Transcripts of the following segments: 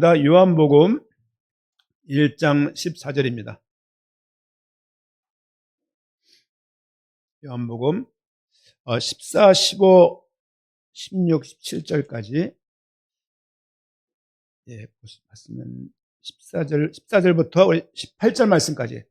요한복음 1장 14절입니다. 요한복음 14, 15, 16, 17절까지 봤으면 14절부터 18절 말씀까지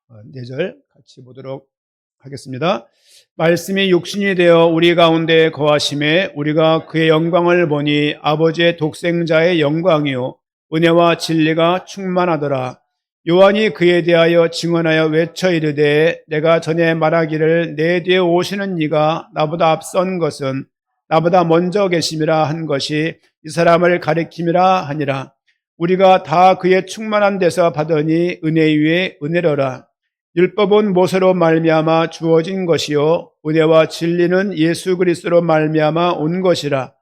4절 같이 보도록 하겠습니다. 말씀이 육신이 되어 우리 가운데 거하심에 우리가 그의 영광을 보니 아버지의 독생자의 영광이요 은혜와 진리가 충만하더라. 요한이 그에 대하여 증언하여 외쳐 이르되 내가 전에 말하기를 내 뒤에 오시는 이가 나보다 앞선 것은 나보다 먼저 계심이라 한 것이 이 사람을 가리킴이라 하니라. 우리가 다 그의 충만한 데서 받으니 은혜 위에 은혜로라. 율법은 모세로 말미암아 주어진 것이요 은혜와 진리는 예수 그리스도로 말미암아 온 것이라.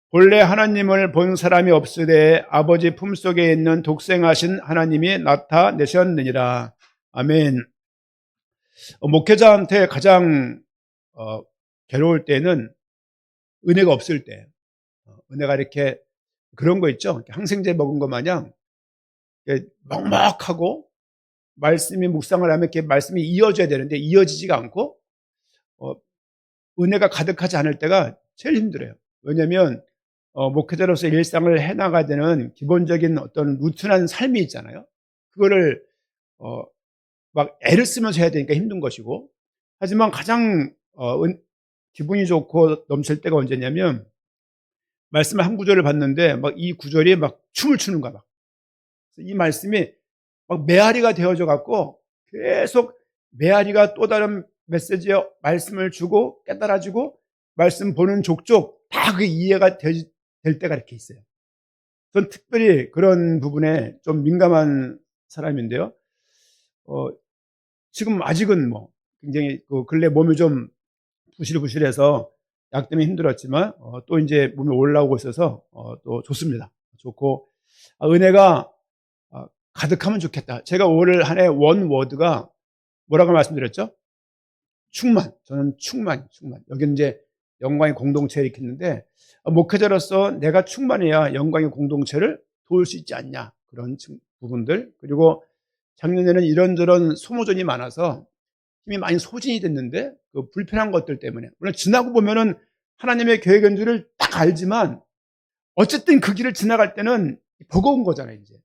본래 하나님을 본 사람이 없으되 아버지 품속에 있는 독생하신 하나님이 나타내셨느니라. 아멘. 목회자한테 가장 괴로울 때는 은혜가 없을 때, 은혜가 이렇게 그런 거 있죠. 항생제 먹은 것 마냥 먹먹하고 말씀이 묵상을 하면 이렇게 말씀이 이어져야 되는데 이어지지가 않고 은혜가 가득하지 않을 때가 제일 힘들어요. 왜냐하면 목회자로서 일상을 해나가야 되는 기본적인 어떤 루틴한 삶이 있잖아요. 그거를 막 애를 쓰면서 해야 되니까 힘든 것이고, 하지만 가장 기분이 좋고 넘칠 때가 언제냐면 말씀 한 구절을 봤는데 막 이 구절이 막 춤을 추는 거야. 막. 이 말씀이 막 메아리가 되어져 갖고 계속 메아리가 또 다른 메시지에 말씀을 주고 깨달아지고 말씀 보는 족족 다 그게 이해가 될 때가 이렇게 있어요. 전 특별히 그런 부분에 좀 민감한 사람인데요. 지금 아직은 뭐 굉장히 그 근래 몸이 좀 부실부실해서 약 때문에 힘들었지만 또 이제 몸이 올라오고 있어서 또 좋습니다. 좋고 은혜가 가득하면 좋겠다. 제가 올 한 해 원 워드가 뭐라고 말씀드렸죠? 충만. 저는 충만. 여기 이제 영광의 공동체 이렇게 있는데 목회자로서 내가 충만해야 영광의 공동체를 도울 수 있지 않냐. 그런 부분들. 그리고 작년에는 이런저런 소모전이 많아서 힘이 많이 소진이 됐는데 그 불편한 것들 때문에 물론 지나고 보면은 하나님의 계획인 줄을 딱 알지만 어쨌든 그 길을 지나갈 때는 버거운 거잖아요. 이제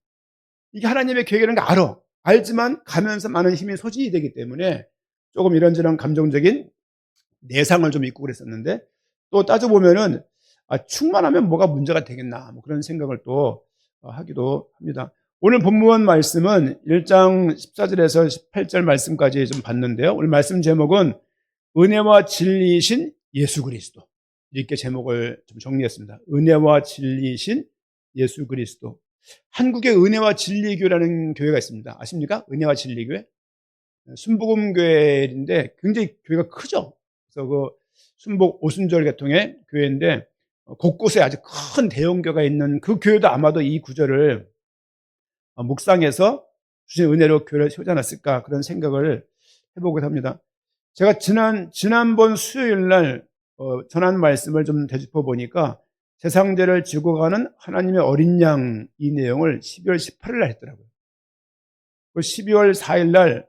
이게 하나님의 계획이라는 걸 알지만 가면서 많은 힘이 소진이 되기 때문에 조금 이런저런 감정적인 내상을 좀 입고 그랬었는데 또 따져보면은 충만하면 뭐가 문제가 되겠나 뭐 그런 생각을 또 하기도 합니다. 오늘 본문 말씀은 1장 14절에서 18절 말씀까지 좀 봤는데요. 오늘 말씀 제목은 은혜와 진리이신 예수 그리스도, 이렇게 제목을 좀 정리했습니다. 은혜와 진리이신 예수 그리스도. 한국에 은혜와 진리교회라는 교회가 있습니다. 아십니까? 은혜와 진리교회? 순복음교회인데 굉장히 교회가 크죠. 그래서 그 순복 오순절 계통의 교회인데 곳곳에 아주 큰 대형교회가 있는 그 교회도 아마도 이 구절을 묵상해서 주신 은혜로 교회를 세우지 않았을까 그런 생각을 해보고 합니다. 제가 지난번 수요일 날 전한 말씀을 좀 되짚어 보니까 세상죄를 지고 가는 하나님의 어린 양 이 내용을 12월 18일 날 했더라고요. 12월 4일 날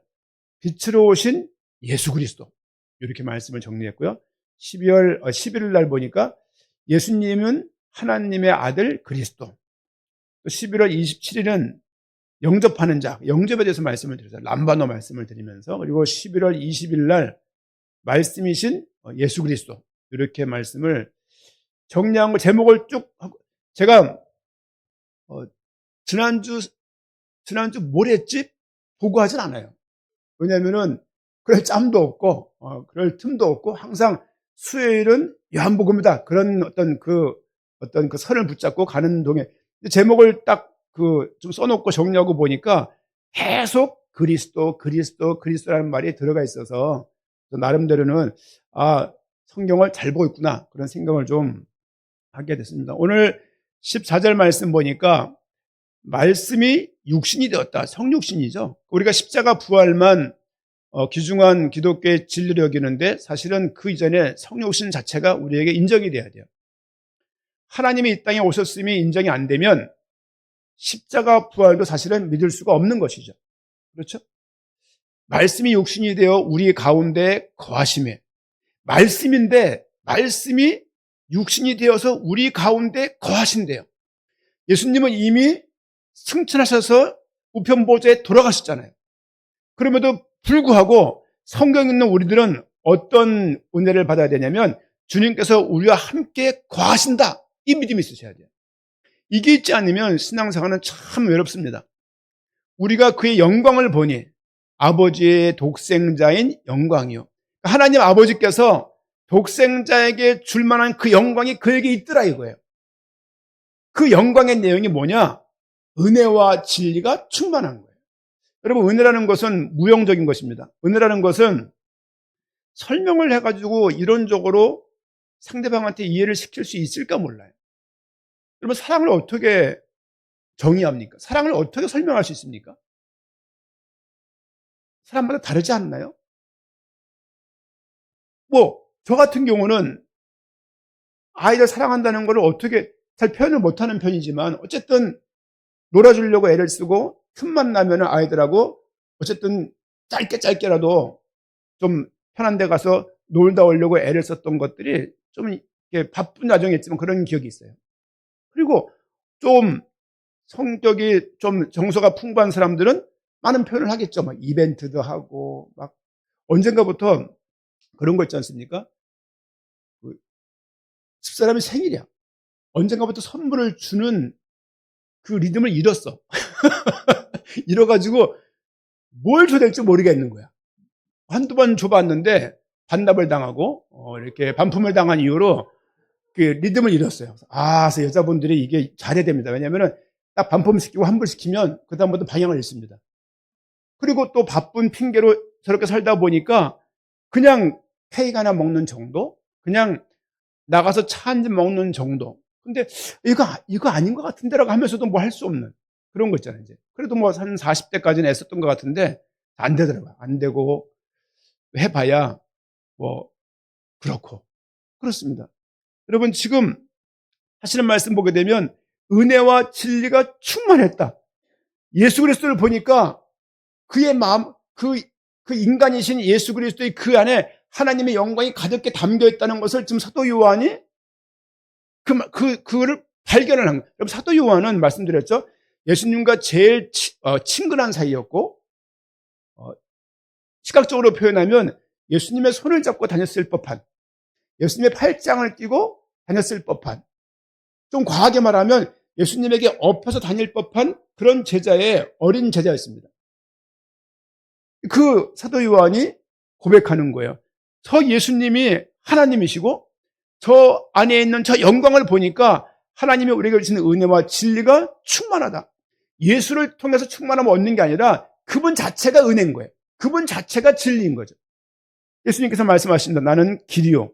빛으로 오신 예수 그리스도 이렇게 말씀을 정리했고요. 12월 11일 날 보니까 예수님은 하나님의 아들 그리스도. 또 11월 27일은 영접하는 자, 영접에 대해서 말씀을 드렸어요. 람바노 말씀을 드리면서. 그리고 11월 20일 날 말씀이신 예수 그리스도 이렇게 말씀을 정리한 걸 제목을 쭉 하고 제가 지난주 뭘 했지? 보고 하진 않아요. 왜냐면은 그럴 짬도 없고 그럴 틈도 없고 항상 수요일은 요한복음이다. 그런 어떤 그 선을 붙잡고 가는 동에 제목을 딱 좀 써놓고 정리하고 보니까 계속 그리스도라는 말이 들어가 있어서 나름대로는 성경을 잘 보고 있구나 그런 생각을 좀 하게 됐습니다. 오늘 14절 말씀 보니까 말씀이 육신이 되었다. 성육신이죠. 우리가 십자가 부활만 귀중한 기독교의 진리로 여기는데 사실은 그 이전에 성육신 자체가 우리에게 인정이 돼야 돼요. 하나님이 이 땅에 오셨음이 인정이 안 되면 십자가 부활도 사실은 믿을 수가 없는 것이죠. 그렇죠? 말씀이 육신이 되어 우리 가운데 거하심에, 말씀인데 말씀이 육신이 되어서 우리 가운데 거하신대요. 예수님은 이미 승천하셔서 우편 보좌에 돌아가셨잖아요. 그럼에도 불구하고 성경 읽는 우리들은 어떤 은혜를 받아야 되냐면 주님께서 우리와 함께 거하신다. 이 믿음이 있으셔야 돼요. 이게 있지 않으면 신앙생활은 참 외롭습니다. 우리가 그의 영광을 보니 아버지의 독생자인 영광이요. 하나님 아버지께서 독생자에게 줄 만한 그 영광이 그에게 있더라 이거예요. 그 영광의 내용이 뭐냐? 은혜와 진리가 충만한 거예요. 여러분, 은혜라는 것은 무형적인 것입니다. 은혜라는 것은 설명을 해가지고 이론적으로 상대방한테 이해를 시킬 수 있을까 몰라요. 여러분, 사랑을 어떻게 정의합니까? 사랑을 어떻게 설명할 수 있습니까? 사람마다 다르지 않나요? 저 같은 경우는 아이들 사랑한다는 걸 어떻게 잘 표현을 못하는 편이지만 어쨌든 놀아주려고 애를 쓰고 틈만 나면 아이들하고 어쨌든 짧게라도 좀 편한 데 가서 놀다 오려고 애를 썼던 것들이 좀 이렇게 바쁜 와중이었지만 그런 기억이 있어요. 그리고 좀 성격이 좀 정서가 풍부한 사람들은 많은 표현을 하겠죠. 막 이벤트도 하고 막 언젠가부터 그런 거 있지 않습니까? 집사람이 생일이야. 언젠가부터 선물을 주는 그 리듬을 잃었어. 잃어가지고 뭘 줘야 될지 모르겠는 거야. 한두 번 줘봤는데 반납을 당하고 이렇게 반품을 당한 이후로 그 리듬을 잃었어요. 그래서 여자분들이 이게 잘해야 됩니다. 왜냐하면 딱 반품시키고 환불시키면 그 다음부터 방향을 잃습니다. 그리고 또 바쁜 핑계로 저렇게 살다 보니까 그냥 케이크 하나 먹는 정도? 그냥 나가서 차 한 잔 먹는 정도. 근데 이거 아닌 것 같은데라고 하면서도 뭐 할 수 없는 그런 거 있잖아요. 이제. 그래도 뭐 한 40대까지는 애썼던 것 같은데 안 되더라고요. 안 되고 해봐야 뭐 그렇고 그렇습니다. 여러분, 지금 하시는 말씀 보게 되면 은혜와 진리가 충만했다. 예수 그리스도를 보니까 그의 마음, 그 인간이신 예수 그리스도의 그 안에 하나님의 영광이 가득히 담겨 있다는 것을 지금 사도 요한이 그거를 발견을 한 거예요. 여러분, 사도 요한은 말씀드렸죠. 예수님과 제일 친근한 사이였고, 시각적으로 표현하면 예수님의 손을 잡고 다녔을 법한, 예수님의 팔짱을 끼고 다녔을 법한, 좀 과하게 말하면 예수님에게 엎혀서 다닐 법한 그런 제자의 어린 제자였습니다. 그 사도 요한이 고백하는 거예요. 저 예수님이 하나님이시고 저 안에 있는 저 영광을 보니까 하나님이 우리에게 주시는 은혜와 진리가 충만하다. 예수를 통해서 충만함을 얻는 게 아니라 그분 자체가 은혜인 거예요. 그분 자체가 진리인 거죠. 예수님께서 말씀하신다. 나는 길이요,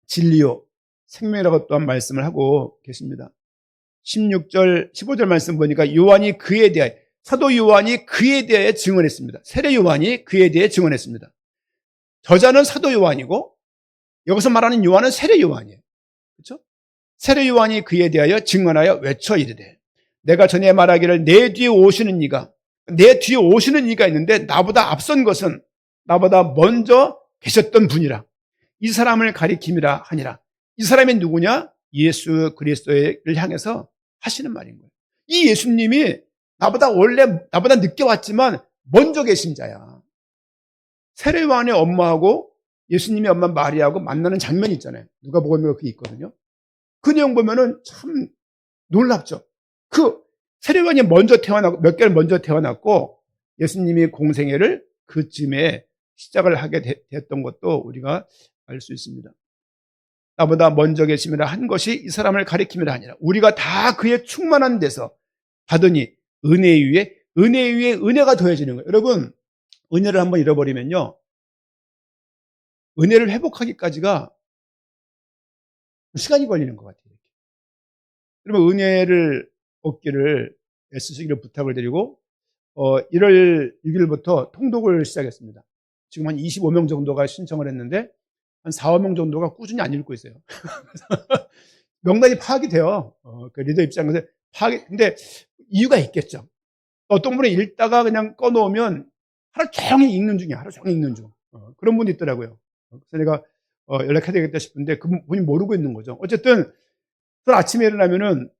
진리요, 생명이라고 또한 말씀을 하고 계십니다. 16절, 15절 말씀 보니까 요한이 그에 대하여, 사도 요한이 그에 대하여 증언했습니다. 세례 요한이 그에 대해 증언했습니다. 저자는 사도 요한이고 여기서 말하는 요한은 세례 요한이에요. 그렇죠? 세례 요한이 그에 대하여 증언하여 외쳐 이르되 내가 전에 말하기를 내 뒤에 오시는 이가 있는데 나보다 앞선 것은 나보다 먼저 계셨던 분이라. 이 사람을 가리킴이라 하니라. 이 사람이 누구냐? 예수 그리스도를 향해서 하시는 말인 거예요. 이 예수님이 나보다 늦게 왔지만 먼저 계신 자야. 세례 요한의 엄마하고 예수님의 엄마 마리아하고 만나는 장면이 있잖아요. 누가복음에 그게 있거든요. 그 내용 보면은 참 놀랍죠. 그 세례 요한이 먼저 태어나고 몇 개월 먼저 태어났고 예수님이 공생애를 그쯤에 시작을 하게 됐던 것도 우리가 알 수 있습니다. 나보다 먼저 계심이라 한 것이 이 사람을 가리킴이라 하니라. 우리가 다 그의 충만한 데서 받으니 은혜 위에 은혜가 더해지는 거예요. 여러분, 은혜를 한번 잃어버리면요, 은혜를 회복하기까지가 시간이 걸리는 것 같아요. 여러분, 은혜를 얻기를 애쓰시기를 부탁을 드리고 1월 6일부터 통독을 시작했습니다. 지금 한 25명 정도가 신청을 했는데 한 4, 5명 정도가 꾸준히 안 읽고 있어요. 명단이 파악이 돼요. 그 리더 입장에서 근데 이유가 있겠죠. 어떤 분이 읽다가 그냥 꺼놓으면 하루 종일 읽는 중이야. 하루 종일 읽는 중. 그런 분이 있더라고요. 그래서 내가 연락해야 되겠다 싶은데 그분이 모르고 있는 거죠. 어쨌든 저는 아침에 일어나면은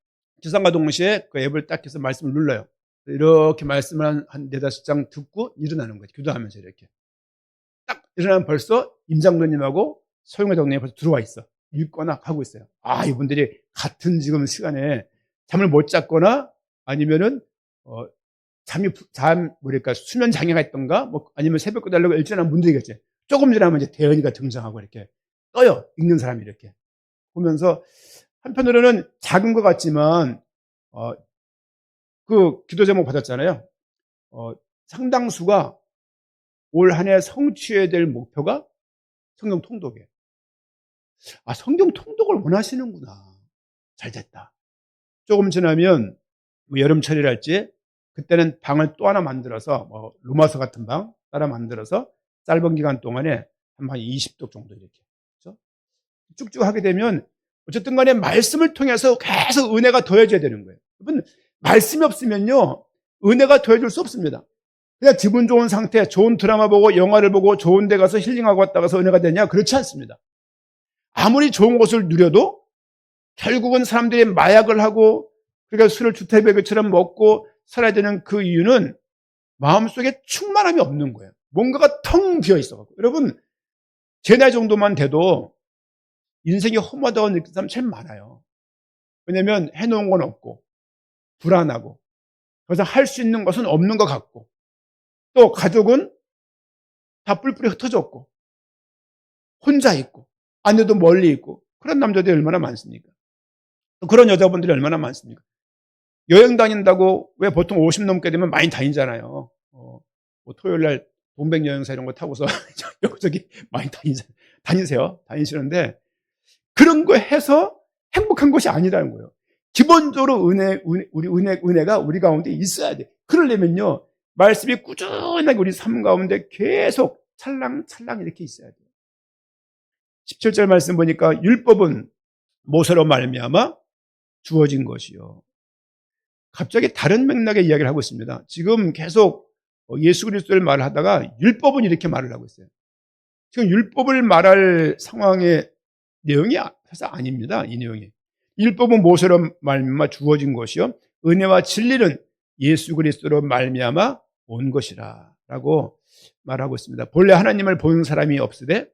기상과 동시에 그 앱을 딱 해서 말씀을 눌러요. 이렇게 말씀을 한 4-5장 듣고 일어나는 거예요. 기도하면서 이렇게. 딱 일어나면 벌써 임장로님하고 소영아 장로님이 벌써 들어와 있어. 읽거나 하고 있어요. 아, 이분들이 같은 지금 시간에 잠을 못 잤거나 아니면은, 뭐랄까, 수면 장애가 있던가, 뭐, 아니면 새벽 달라고 일찍한 분들이겠지. 조금 지나면 이제 대현이가 등장하고 이렇게 떠요. 읽는 사람이 이렇게. 보면서 한편으로는 작은 것 같지만, 그 기도 제목 받았잖아요. 상당수가 올 한 해 성취해야 될 목표가 성경 통독이에요. 아, 성경 통독을 원하시는구나. 잘 됐다. 조금 지나면 뭐 여름철이랄지 그때는 방을 또 하나 만들어서 뭐 로마서 같은 방 따라 만들어서 짧은 기간 동안에 한 20독 정도 이렇게 그렇죠? 쭉쭉 하게 되면 어쨌든 간에 말씀을 통해서 계속 은혜가 더해져야 되는 거예요. 여러분, 말씀이 없으면요 은혜가 더해질 수 없습니다. 그냥 기분 좋은 상태, 좋은 드라마 보고 영화를 보고 좋은 데 가서 힐링하고 왔다 가서 은혜가 되냐? 그렇지 않습니다. 아무리 좋은 것을 누려도 결국은 사람들이 마약을 하고 그러니까 술을 주태배기처럼 먹고 살아야 되는 그 이유는 마음속에 충만함이 없는 거예요. 뭔가가 텅 비어 있어가지고. 여러분, 제 나이 정도만 돼도 인생이 허무하다고 느끼는 사람 참 많아요. 왜냐면 해놓은 건 없고 불안하고 그래서 할 수 있는 것은 없는 것 같고 또 가족은 다 뿔뿔이 흩어졌고 혼자 있고 아내도 멀리 있고 그런 남자들이 얼마나 많습니까? 그런 여자분들이 얼마나 많습니까? 여행 다닌다고 왜 보통 50 넘게 되면 많이 다니잖아요. 뭐 토요일 날 동백 여행사 이런 거 타고서 여기저기 많이 다니세요. 다니시는데 그런 거 해서 행복한 것이 아니라는 거예요. 기본적으로 은혜가 우리 가운데 있어야 돼. 그러려면요, 말씀이 꾸준하게 우리 삶 가운데 계속 찰랑찰랑 이렇게 있어야 돼요. 17절 말씀 보니까 율법은 모세로 말미암아 주어진 것이요. 갑자기 다른 맥락의 이야기를 하고 있습니다. 지금 계속 예수 그리스도를 말하다가 율법은 이렇게 말을 하고 있어요. 지금 율법을 말할 상황의 내용이 사실 아닙니다. 이 내용이. 율법은 모세로 말미암아 주어진 것이요 은혜와 진리는 예수 그리스도로 말미암아 온 것이라 라고 말하고 있습니다. 본래 하나님을 보는 사람이 없으되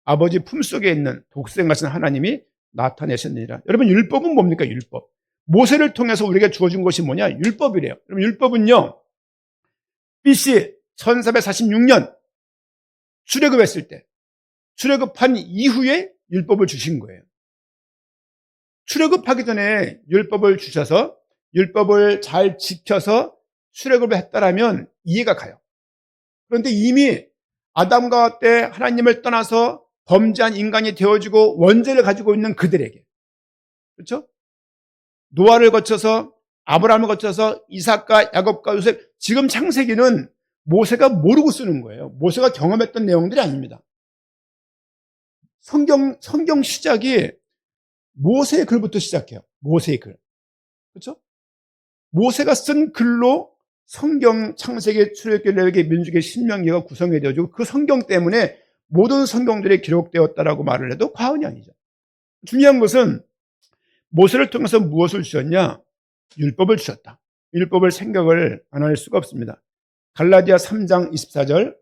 아버지 품속에 있는 독생 같은 하나님이 나타내셨느니라. 여러분, 율법은 뭡니까? 율법. 모세를 통해서 우리에게 주어진 것이 뭐냐? 율법이래요. 여러분, 율법은요 BC 1446년 출애굽했을 때 출애굽한 이후에 율법을 주신 거예요. 출애굽하기 전에 율법을 주셔서 율법을 잘 지켜서 출애굽을 했다라면 이해가 가요. 그런데 이미 아담과 때 하나님을 떠나서 범죄한 인간이 되어지고 원죄를 가지고 있는 그들에게, 그렇죠? 노아를 거쳐서 아브라함을 거쳐서 이삭과 야곱과 요셉, 지금 창세기는 모세가 모르고 쓰는 거예요. 모세가 경험했던 내용들이 아닙니다. 성경 시작이 모세의 글부터 시작해요. 모세의 글. 그렇죠? 모세가 쓴 글로 성경, 창세기, 출애굽기, 레위기, 민수기, 신명기가 구성이 되어지고 그 성경 때문에 모든 성경들이 기록되었다라고 말을 해도 과언이 아니죠. 중요한 것은 모세를 통해서 무엇을 주셨냐? 율법을 주셨다. 율법을 생각을 안 할 수가 없습니다. 갈라디아 3장 24절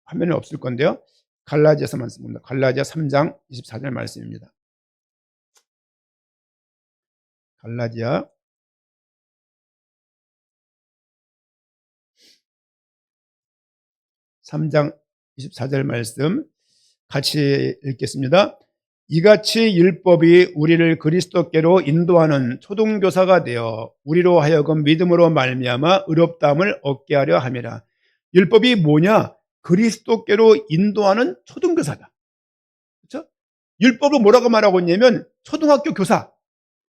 화면에 없을 건데요. 갈라디아서 말씀입니다. 갈라디아 3장 24절 말씀입니다. 갈라디아 3장 24절 말씀 같이 읽겠습니다. 이같이 율법이 우리를 그리스도께로 인도하는 초등교사가 되어 우리로 하여금 믿음으로 말미암아 의롭다함을 얻게 하려 함이라. 율법이 뭐냐? 그리스도께로 인도하는 초등교사다. 그렇죠? 율법을 뭐라고 말하고 있냐면 초등학교 교사,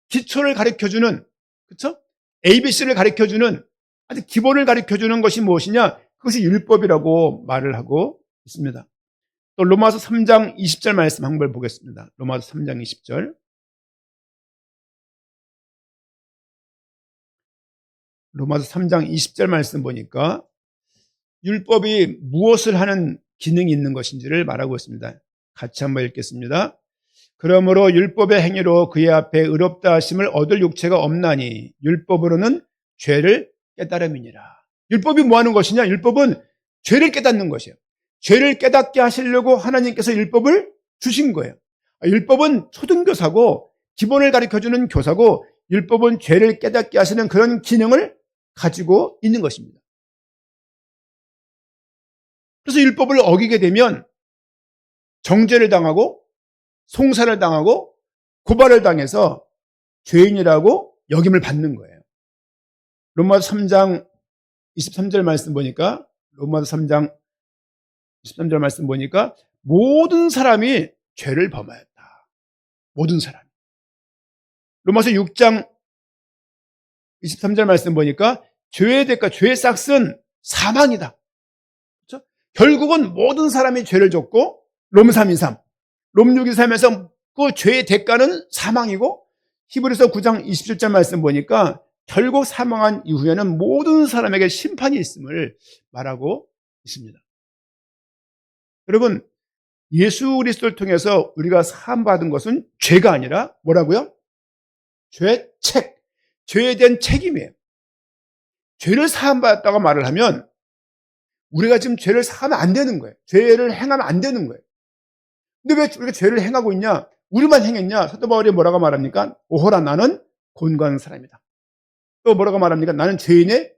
기초를 가르쳐주는, 그렇죠? ABC를 가르쳐주는 아주 기본을 가르쳐주는 것이 무엇이냐? 그것이 율법이라고 말을 하고 있습니다. 또 로마서 3장 20절 말씀 한번 보겠습니다. 로마서 3장 20절. 로마서 3장 20절 말씀 보니까 율법이 무엇을 하는 기능이 있는 것인지를 말하고 있습니다. 같이 한번 읽겠습니다. 그러므로 율법의 행위로 그의 앞에 의롭다 하심을 얻을 육체가 없나니 율법으로는 죄를 깨달음이니라. 율법이 뭐 하는 것이냐? 율법은 죄를 깨닫는 것이에요. 죄를 깨닫게 하시려고 하나님께서 율법을 주신 거예요. 율법은 초등교사고 기본을 가르쳐주는 교사고 율법은 죄를 깨닫게 하시는 그런 기능을 가지고 있는 것입니다. 그래서 율법을 어기게 되면 정죄를 당하고 송사를 당하고 고발을 당해서 죄인이라고 여김을 받는 거예요. 로마서 3장 23절 말씀 보니까 로마서 3장 23절 말씀 보니까 모든 사람이 죄를 범하였다. 모든 사람. 로마서 6장 23절 말씀 보니까 죄의 대가, 죄의 싹은 사망이다. 그렇죠? 결국은 모든 사람이 죄를 졌고 롬 3:23, 롬 6:23에서 그 죄의 대가는 사망이고 히브리서 9장 27절 말씀 보니까 결국 사망한 이후에는 모든 사람에게 심판이 있음을 말하고 있습니다. 여러분, 예수 그리스도를 통해서 우리가 사함받은 것은 죄가 아니라 뭐라고요? 죄책, 죄에 대한 책임이에요. 죄를 사함받았다고 말을 하면 우리가 지금 죄를 사하면 안 되는 거예요. 죄를 행하면 안 되는 거예요. 근데 왜 우리가 죄를 행하고 있냐? 우리만 행했냐? 사도 바울이 뭐라고 말합니까? 오호라, 나는 곤고한 사람이다. 또 뭐라고 말합니까? 나는 죄인의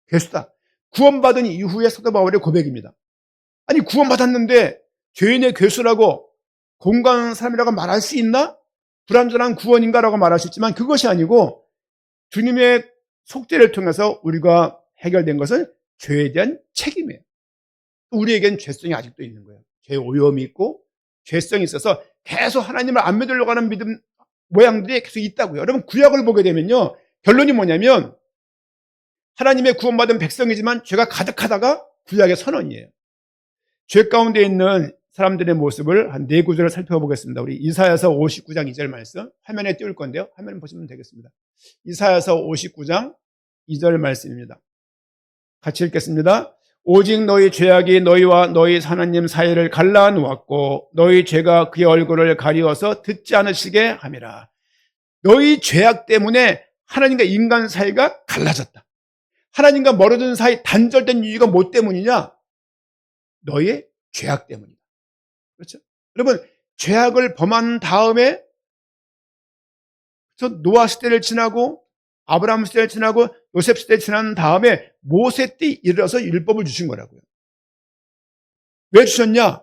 괴수다. 구원받은 이후에 사도 바울의 고백입니다. 아니, 구원받았는데 죄인의 괴수라고 곤고한 사람이라고 말할 수 있나? 불완전한 구원인가라고 말할 수 있지만 그것이 아니고 주님의 속죄를 통해서 우리가 해결된 것은 죄에 대한 책임이에요. 우리에겐 죄성이 아직도 있는 거예요. 죄 오염이 있고 죄성이 있어서 계속 하나님을 안 믿으려고 하는 믿음 모양들이 계속 있다고요. 여러분, 구약을 보게 되면요, 결론이 뭐냐면 하나님의 구원받은 백성이지만 죄가 가득하다가 구약의 선언이에요. 죄 가운데 있는 사람들의 모습을 한 네 구절을 살펴보겠습니다. 우리 이사야서 59장 2절 말씀 화면에 띄울 건데요, 화면 보시면 되겠습니다. 이사야서 59장 2절 말씀입니다. 같이 읽겠습니다. 오직 너희 죄악이 너희와 너희 하나님 사이를 갈라놓았고 너희 죄가 그의 얼굴을 가리워서 듣지 않으시게 함이라. 너희 죄악 때문에 하나님과 인간 사이가 갈라졌다. 하나님과 멀어진 사이 단절된 이유가 뭐 때문이냐? 너희의 죄악 때문이다. 그렇죠? 여러분, 죄악을 범한 다음에 노아 시대를 지나고 아브라함 시대를 지나고 요셉 시대를 지난 다음에 모세 때 이르러서 율법을 주신 거라고요. 왜 주셨냐?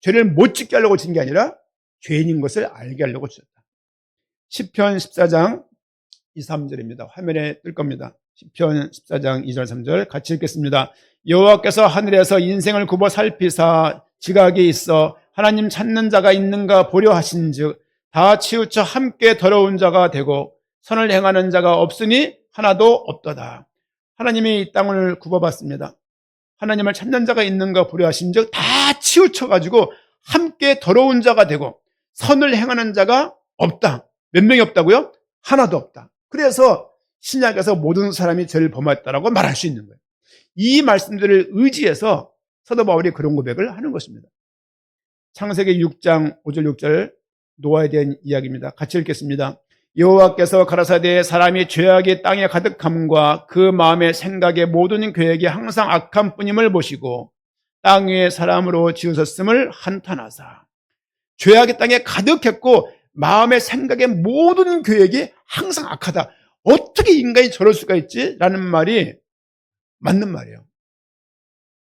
죄를 못 짓게 하려고 주신 게 아니라 죄인인 것을 알게 하려고 주셨다. 시편 14장 2, 3절입니다. 화면에 뜰 겁니다. 시편 14장 2절 3절 같이 읽겠습니다. 여호와께서 하늘에서 인생을 굽어 살피사 지각이 있어 하나님 찾는 자가 있는가 보려 하신즉 다 치우쳐 함께 더러운 자가 되고 선을 행하는 자가 없으니 하나도 없도다. 하나님이 이 땅을 굽어봤습니다. 하나님을 찾는 자가 있는가 보려 하신즉 다 치우쳐가지고 함께 더러운 자가 되고 선을 행하는 자가 없다. 몇 명이 없다고요? 하나도 없다. 그래서 신약에서 모든 사람이 죄를 범했다라고 말할 수 있는 거예요. 이 말씀들을 의지해서 사도 바울이 그런 고백을 하는 것입니다. 창세기 6장 5절 6절 노아에 대한 이야기입니다. 같이 읽겠습니다. 여호와께서 가라사대 사람이 죄악이 땅에 가득함과 그 마음의 생각의 모든 계획이 항상 악한 뿐임을 보시고 땅 위에 사람으로 지으셨음을 한탄하사. 죄악이 땅에 가득했고 마음의 생각의 모든 계획이 항상 악하다. 어떻게 인간이 저럴 수가 있지? 라는 말이 맞는 말이에요.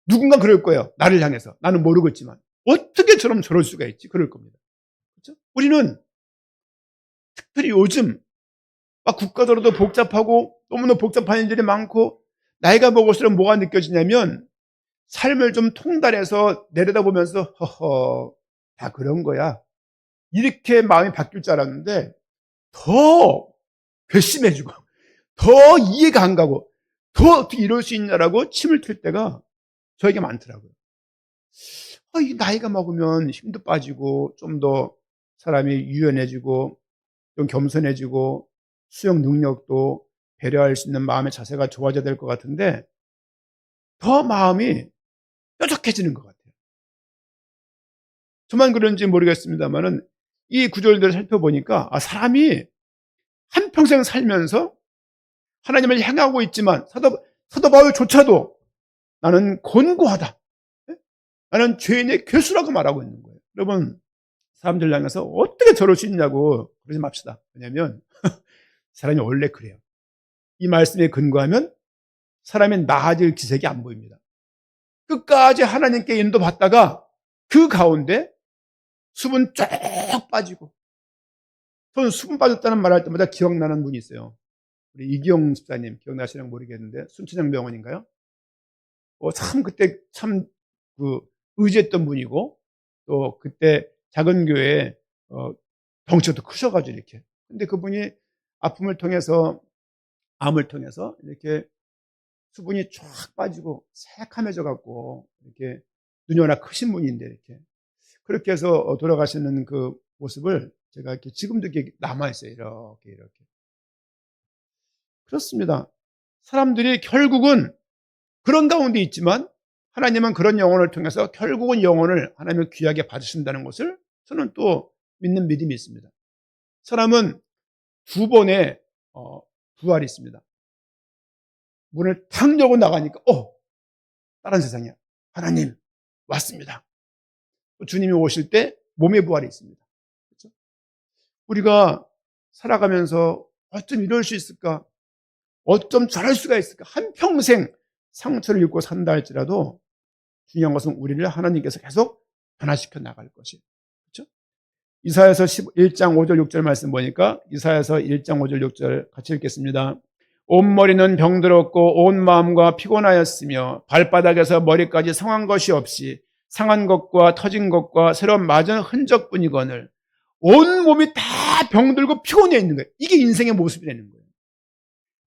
누군가 그럴 거예요. 나를 향해서. 나는 모르고 있지만 어떻게 저럴 수가 있지? 그럴 겁니다. 그렇죠? 우리는 특별히 요즘 막 국가적으로도 복잡하고 너무나 복잡한 일들이 많고 나이가 먹을수록 뭐가 느껴지냐면 삶을 좀 통달해서 내려다보면서 허허 다 그런 거야. 이렇게 마음이 바뀔 줄 알았는데 더 괘씸해지고 더 이해가 안 가고 더 어떻게 이럴 수 있냐라고 침을 튈 때가 저에게 많더라고요. 이 나이가 먹으면 힘도 빠지고 좀 더 사람이 유연해지고 좀 겸손해지고 수용 능력도 배려할 수 있는 마음의 자세가 좋아져야 될 것 같은데 더 마음이 뾰족해지는 것 같아요. 저만 그런지 모르겠습니다만은 이 구절들을 살펴보니까 사람이 한평생 살면서 하나님을 향하고 있지만 사도 바울조차도 나는 곤고하다. 나는 죄인의 괴수라고 말하고 있는 거예요. 여러분, 사람들 향해서 어떻게 저럴 수 있냐고 그러지 맙시다. 왜냐하면 사람이 원래 그래요. 이 말씀에 근거하면 사람의 나아질 기색이 안 보입니다. 끝까지 하나님께 인도받다가 그 가운데 수분 쫙 빠지고, 저는 수분 빠졌다는 말할 때마다 기억나는 분이 있어요. 우리 이기영 집사님 기억나시는지 모르겠는데 순천향병원인가요? 참 그때 참 의지했던 분이고, 또 그때 작은 교회에 덩치가 또 크셔가지고 이렇게. 근데 그분이 아픔을 통해서, 암을 통해서 이렇게 수분이 쫙 빠지고 새카매져 갖고 이렇게 눈이 워낙 크신 분인데 이렇게 그렇게 해서 돌아가시는 그 모습을 제가 이렇게 지금도 이렇게 남아 있어요. 이렇게. 그렇습니다. 사람들이 결국은 그런 가운데 있지만 하나님은 그런 영혼을 통해서 결국은 영혼을 하나님은 귀하게 받으신다는 것을 저는 또 믿는 믿음이 있습니다. 사람은 두 번의 부활이 있습니다. 문을 탁 열고 나가니까 다른 세상이야. 하나님 왔습니다. 주님이 오실 때 몸의 부활이 있습니다. 그렇죠? 우리가 살아가면서 어쩜 이럴 수 있을까? 어쩜 저럴 수가 있을까? 한평생 상처를 입고 산다 할지라도 중요한 것은 우리를 하나님께서 계속 변화시켜 나갈 것이에요. 그렇죠? 이사야서 1장 5절 6절 말씀 보니까 이사야서 1장 5절 6절 같이 읽겠습니다. 온 머리는 병들었고 온 마음과 피곤하였으며 발바닥에서 머리까지 상한 것이 없이 상한 것과 터진 것과 새로 맞은 흔적뿐이거늘 온 몸이 다 병들고 피곤해 있는 거예요. 이게 인생의 모습이 되는 거예요.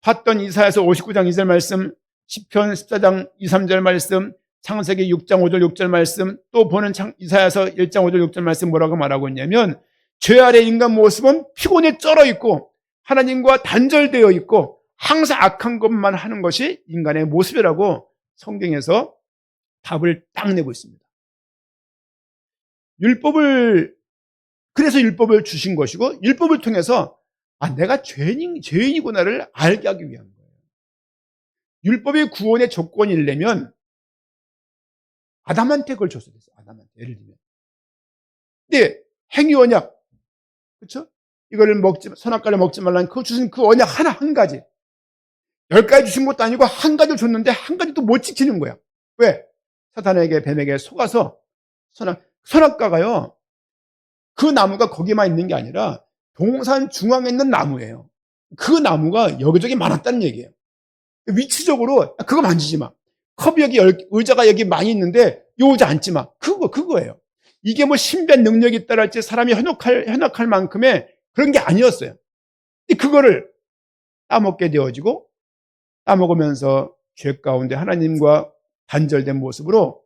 봤던 이사야서 59장 2절 말씀, 시편 14장 2, 3절 말씀, 창세기 6장 5절 6절 말씀, 또 보는 이사야서 1장 5절 6절 말씀 뭐라고 말하고 있냐면 죄 아래 인간 모습은 피곤에 쩔어 있고 하나님과 단절되어 있고 항상 악한 것만 하는 것이 인간의 모습이라고 성경에서 답을 딱 내고 있습니다. 그래서 율법을 주신 것이고 율법을 통해서 내가 죄인이구나를 알게 하기 위한 거예요. 율법의 구원의 조건이려면 아담한테 그걸 줬어야 됐어요. 아담한테, 예를 들면. 근데 행위 언약, 그렇죠? 이거를 선악과를 먹지 말라는 그 주신 그 언약 한 가지. 10가지 주신 것도 아니고 한 가지를 줬는데 한 가지도 못 지키는 거야. 왜? 사탄에게, 뱀에게 속아서 선악과가요. 그 나무가 거기만 있는 게 아니라 동산 중앙에 있는 나무예요. 그 나무가 여기저기 많았다는 얘기예요. 위치적으로 그거 만지지 마. 컵이 여기, 의자가 여기 많이 있는데 이 의자 앉지 마. 그거예요. 이게 뭐 신비한 능력이 있다 할지 사람이 현혹할 만큼의 그런 게 아니었어요. 그거를 따먹게 되어지고 따먹으면서 죄 가운데 하나님과 단절된 모습으로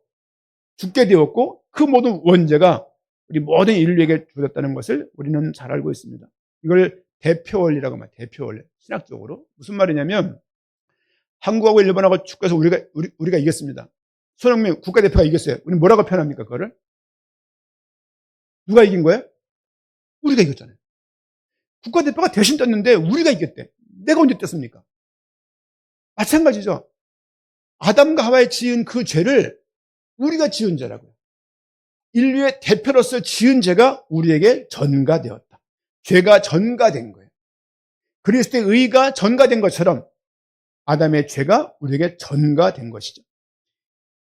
죽게 되었고 그 모든 원죄가 우리 모든 인류에게 주어졌다는 것을 우리는 잘 알고 있습니다. 이걸 대표 원리라고 말해요. 대표 원리. 신학적으로. 무슨 말이냐면 한국하고 일본하고 축구에서 우리가 이겼습니다. 손흥민 국가대표가 이겼어요. 우리 뭐라고 표현합니까? 그거를? 누가 이긴 거예요? 우리가 이겼잖아요. 국가대표가 대신 떴는데 우리가 이겼대. 내가 언제 떴습니까? 마찬가지죠. 아담과 하와에 지은 그 죄를 우리가 지은 죄라고요. 인류의 대표로서 지은 죄가 우리에게 전가되었다. 죄가 전가된 거예요. 그리스도의 의가 전가된 것처럼 아담의 죄가 우리에게 전가된 것이죠.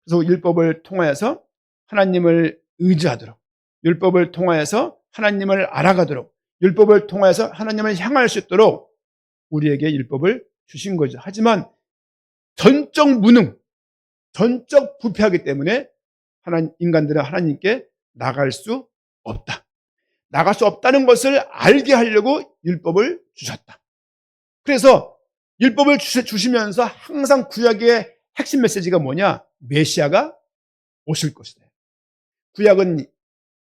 그래서 율법을 통하여서 하나님을 의지하도록, 율법을 통하여서 하나님을 알아가도록, 율법을 통하여서 하나님을 향할 수 있도록 우리에게 율법을 주신 거죠. 하지만 전적 무능, 전적 부패하기 때문에 인간들은 하나님께 나갈 수 없다. 나갈 수 없다는 것을 알게 하려고 율법을 주셨다. 그래서 율법을 주시면서 항상 구약의 핵심 메시지가 뭐냐? 메시아가 오실 것이다. 구약은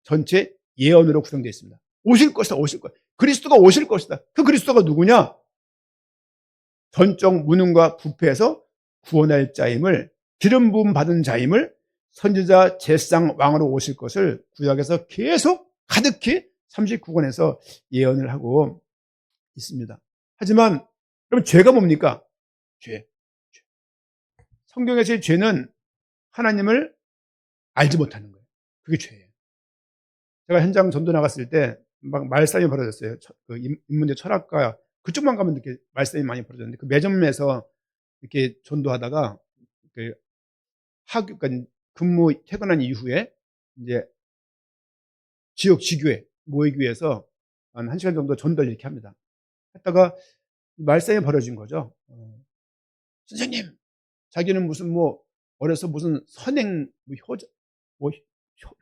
전체 예언으로 구성되어 있습니다. 오실 것이다. 그리스도가 오실 것이다. 그 그리스도가 누구냐? 전적 무능과 부패에서 구원할 자임을, 기름 부음 받은 자임을, 선지자 제사장 왕으로 오실 것을 구약에서 계속 가득히 39권에서 예언을 하고 있습니다. 하지만 그럼 죄가 뭡니까? 죄. 성경에서의 죄는 하나님을 알지 못하는 거예요. 그게 죄예요. 제가 현장 전도 나갔을 때 막 말싸움이 벌어졌어요. 그 인문대 철학과 그쪽만 가면 이렇게 말싸움이 많이 벌어졌는데, 그 매점에서 이렇게 전도하다가 그 그러니까 근무 퇴근한 이후에 이제 지역 지교회 모이기 위해서 한 1시간 정도 전도를 이렇게 합니다. 했다가 말싸움이 벌어진 거죠. 선생님, 자기는 무슨 뭐 어려서 무슨 선행 뭐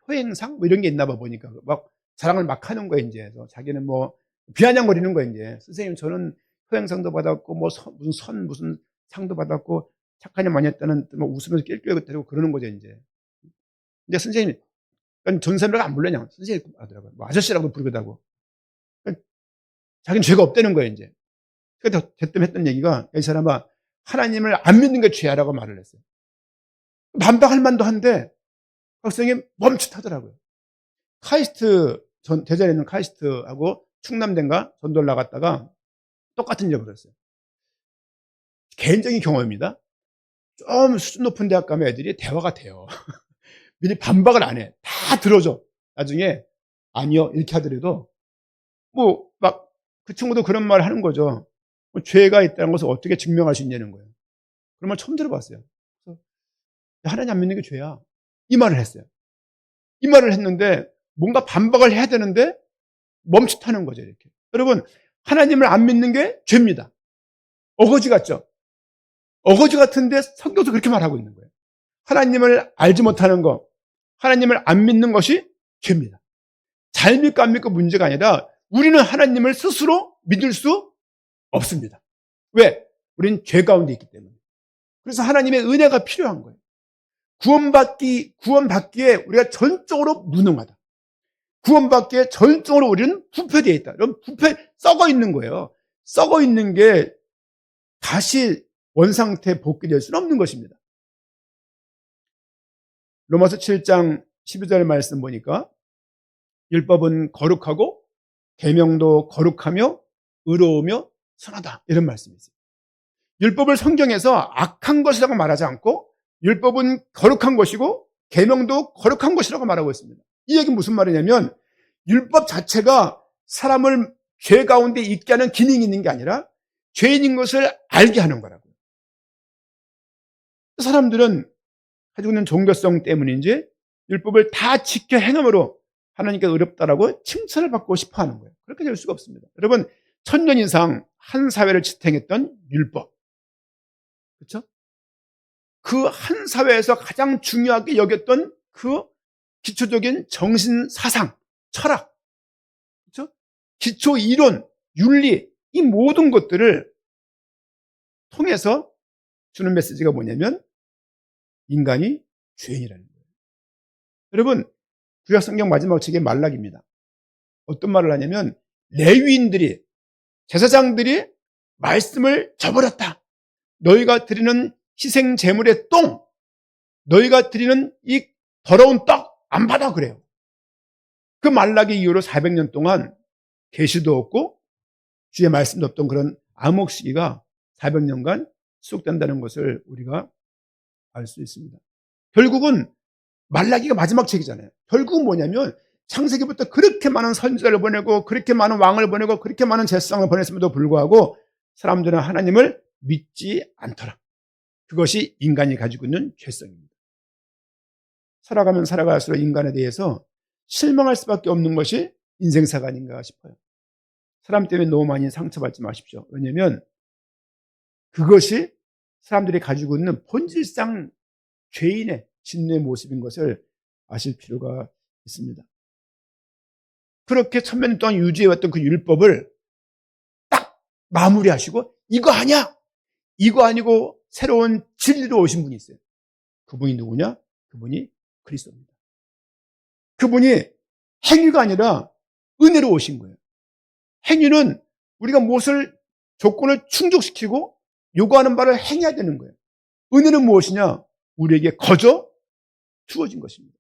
효행상 뭐 이런 게 있나 봐. 보니까 막 자랑을 막 하는 거예요. 이제 자기는 뭐 비아냥거리는 거예요. 이제 선생님, 저는 효행상도 받았고 뭐 무슨 상도 받았고 착한 일 많이 했다는 뭐 웃으면서 낄낄거리고 그러는 거죠. 이제 선생님, 전사님을 안 불러냐, 선생님 하더라고요. 뭐 아저씨라고 부르기도 하고. 자기는 죄가 없다는 거예요. 이제 그래서 대뜸 했던 얘기가, 이 사람아, 하나님을 안 믿는 게 죄야라고 말을 했어요. 반박할 만도 한데 학생이 멈칫하더라고요. 카이스트 대전에 있는 카이스트하고 충남대인가 전도를 나갔다가 똑같은 일을 벌였어요. 개인적인 경험입니다. 좀 수준 높은 대학 가면 애들이 대화가 돼요. 미리 반박을 안 해. 다 들어줘. 나중에 아니요 이렇게 하더라도 뭐 막 그 친구도 그런 말을 하는 거죠. 뭐 죄가 있다는 것을 어떻게 증명할 수 있냐는 거예요. 그런 말 처음 들어봤어요. 그래서 하나님 안 믿는 게 죄야, 이 말을 했어요. 이 말을 했는데 뭔가 반박을 해야 되는데 멈칫하는 거죠. 이렇게. 여러분, 하나님을 안 믿는 게 죄입니다. 어거지 같죠? 어거지 같은데 성경도 그렇게 말하고 있는 거예요. 하나님을 알지 못하는 것, 하나님을 안 믿는 것이 죄입니다. 잘 믿고 안 믿고 문제가 아니라 우리는 하나님을 스스로 믿을 수 없습니다. 왜? 우리는 죄 가운데 있기 때문에. 그래서 하나님의 은혜가 필요한 거예요. 구원받기에 우리가 전적으로 무능하다. 구원받기에 전적으로 우리는 부패되어 있다. 여러분, 썩어 있는 거예요. 썩어 있는 게 다시 원상태 복귀될 수는 없는 것입니다. 로마서 7장 12절 말씀 보니까 율법은 거룩하고 계명도 거룩하며 의로우며 선하다, 이런 말씀이 있어요. 율법을 성경에서 악한 것이라고 말하지 않고 율법은 거룩한 것이고 계명도 거룩한 것이라고 말하고 있습니다. 이 얘기는 무슨 말이냐면 율법 자체가 사람을 죄 가운데 있게 하는 기능이 있는 게 아니라 죄인인 것을 알게 하는 거라고요. 사람들은 가지고 있는 종교성 때문인지 율법을 다 지켜 행함으로 하나님께 의롭다라고 칭찬을 받고 싶어 하는 거예요. 그렇게 될 수가 없습니다. 여러분, 1000년 이상 한 사회를 지탱했던 율법, 그렇죠? 그 한 사회에서 가장 중요하게 여겼던 그 기초적인 정신 사상, 철학, 그렇죠? 기초 이론, 윤리, 이 모든 것들을 통해서 주는 메시지가 뭐냐면 인간이 죄인이라는 거예요. 여러분, 구약 성경 마지막 책의 말락입니다. 어떤 말을 하냐면 레위인들이, 제사장들이 말씀을 저버렸다. 너희가 드리는 희생 제물의 똥, 너희가 드리는 이 더러운 떡 안 받아, 그래요. 그 말라기 이후로 400년 동안 계시도 없고 주의 말씀도 없던 그런 암흑 시기가 400년간 지속된다는 것을 우리가 알 수 있습니다. 결국은 말라기가 마지막 책이잖아요. 결국은 뭐냐면 창세기부터 그렇게 많은 선지자를 보내고 그렇게 많은 왕을 보내고 그렇게 많은 제사장을 보냈음에도 불구하고 사람들은 하나님을 믿지 않더라. 그것이 인간이 가지고 있는 죄성입니다. 살아가면 살아갈수록 인간에 대해서 실망할 수밖에 없는 것이 인생사가 아닌가 싶어요. 사람 때문에 너무 많이 상처받지 마십시오. 왜냐하면 그것이 사람들이 가지고 있는 본질상 죄인의 진노의 모습인 것을 아실 필요가 있습니다. 그렇게 1000년 동안 유지해왔던 그 율법을 딱 마무리하시고 이거 아니야! 이거 아니고 새로운 진리로 오신 분이 있어요. 그분이 누구냐? 그분이 그리스도입니다. 그분이 행위가 아니라 은혜로 오신 거예요. 행위는 우리가 무엇을 조건을 충족시키고 요구하는 바를 행해야 되는 거예요. 은혜는 무엇이냐? 우리에게 거저 주어진 것입니다.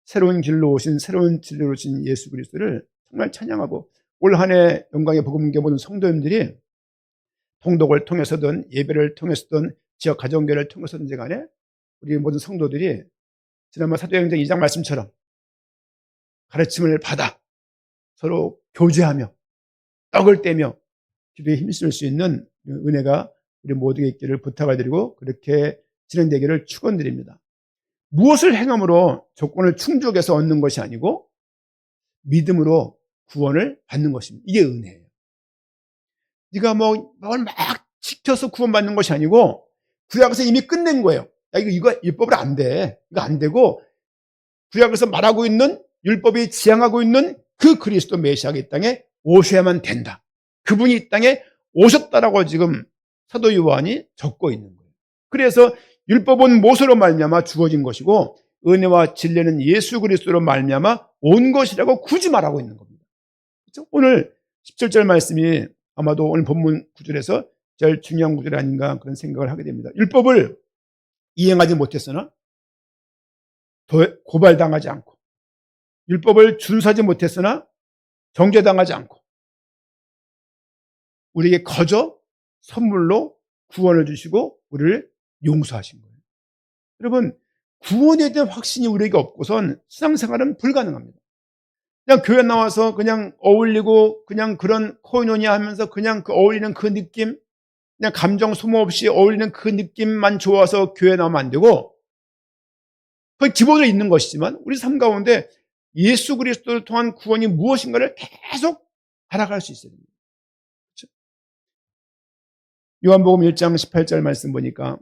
새로운 길로 오신, 새로운 진리로 오신 예수 그리스도를 정말 찬양하고, 올 한 해 영광의 복음교회 모든 성도님들이 통독을 통해서든 예배를 통해서든 지역 가정교회를 통해서든지 간에 우리 모든 성도들이 지난번 사도행전 2장 말씀처럼 가르침을 받아 서로 교제하며 떡을 떼며 기도에 힘쓸 수 있는 은혜가 우리 모두에게 있기를 부탁을 드리고, 그렇게 진행되기를 축원드립니다. 무엇을 행함으로 조건을 충족해서 얻는 것이 아니고 믿음으로 구원을 받는 것입니다. 이게 은혜예요. 네가 뭘 막 지켜서 구원받는 것이 아니고 구약에서 이미 끝낸 거예요. 야, 이거 율법으로 안 돼. 이거 안 되고, 구약에서 말하고 있는, 율법이 지향하고 있는 그 그리스도 메시아가 이 땅에 오셔야만 된다. 그분이 이 땅에 오셨다라고 지금 사도 요한이 적고 있는 거예요. 그래서 율법은 모세로 말미암아 주어진 것이고 은혜와 진리는 예수 그리스도로 말미암아 온 것이라고 굳이 말하고 있는 겁니다. 그렇죠? 오늘 17절 말씀이 아마도 오늘 본문 구절에서 제일 중요한 구절이 아닌가 그런 생각을 하게 됩니다. 율법을 이행하지 못했으나 고발당하지 않고, 율법을 준수하지 못했으나 정죄당하지 않고, 우리에게 거저 선물로 구원을 주시고 우리를 용서하신 거예요. 여러분, 구원에 대한 확신이 우리에게 없고선 신앙생활은 불가능합니다. 그냥 교회 나와서 그냥 어울리고 그냥 그런 코이노니아 하면서 그냥 그 어울리는 그 느낌, 그냥 감정 소모 없이 어울리는 그 느낌만 좋아서 교회 나오면 안 되고, 그건 기본으로 있는 것이지만 우리 삶 가운데 예수 그리스도를 통한 구원이 무엇인가를 계속 알아갈 수 있어야 됩니다. 그렇죠? 요한복음 1장 18절 말씀 보니까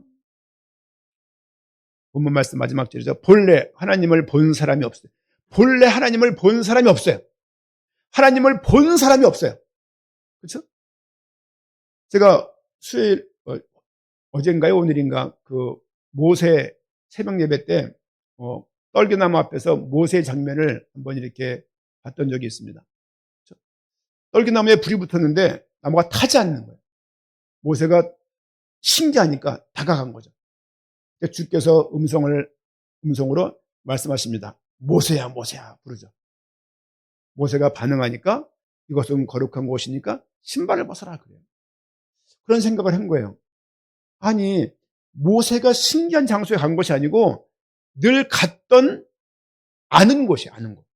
본문 말씀 마지막 절이죠. 본래 하나님을 본 사람이 없어요. 본래 하나님을 본 사람이 없어요. 하나님을 본 사람이 없어요. 그렇죠? 제가 수요일 어젠가요 오늘인가 그 모세 새벽 예배 때 떨기나무 앞에서 모세 장면을 한번 이렇게 봤던 적이 있습니다. 그렇죠? 떨기나무에 불이 붙었는데 나무가 타지 않는 거예요. 모세가 신기하니까 다가간 거죠. 주께서 음성으로 말씀하십니다. 모세야 모세야 부르죠. 모세가 반응하니까 이것은 거룩한 곳이니까 신발을 벗어라 그래요. 그런 생각을 한 거예요. 아니, 모세가 신기한 장소에 간 것이 아니고 늘 갔던 아는 곳이에요. 아는 곳.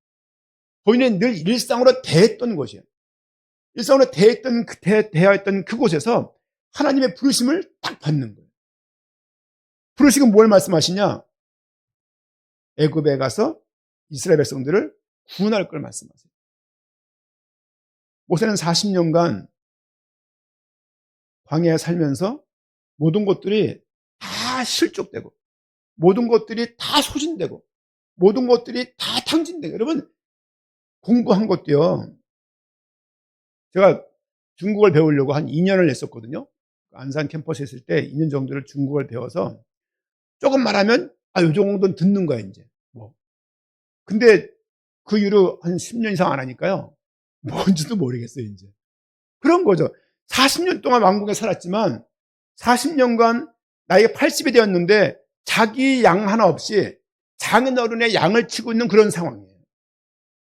본인은 늘 일상으로 대했던 곳이에요. 일상으로 대했던 그곳에서 하나님의 부르심을 딱 받는 거예요. 부르시면 뭘 말씀하시냐? 애굽에 가서 이스라엘 백성들을 구원할 걸 말씀하세요. 모세는 40년간 광야에 살면서 모든 것들이 다 실족되고, 모든 것들이 다 소진되고, 모든 것들이 다 탕진되고. 여러분, 공부한 것도요, 제가 중국어를 배우려고 한 2년을 냈었거든요. 안산 캠퍼스에 있을 때 2년 정도를 중국어를 배워서 조금 말하면 요 정도는 듣는 거야 이제. 근데 그 이후로 한 10년 이상 안 하니까요, 뭔지도 모르겠어요 이제. 그런 거죠. 40년 동안 왕국에 살았지만 40년간 나이가 80이 되었는데 자기 양 하나 없이 장인어른의 양을 치고 있는 그런 상황이에요.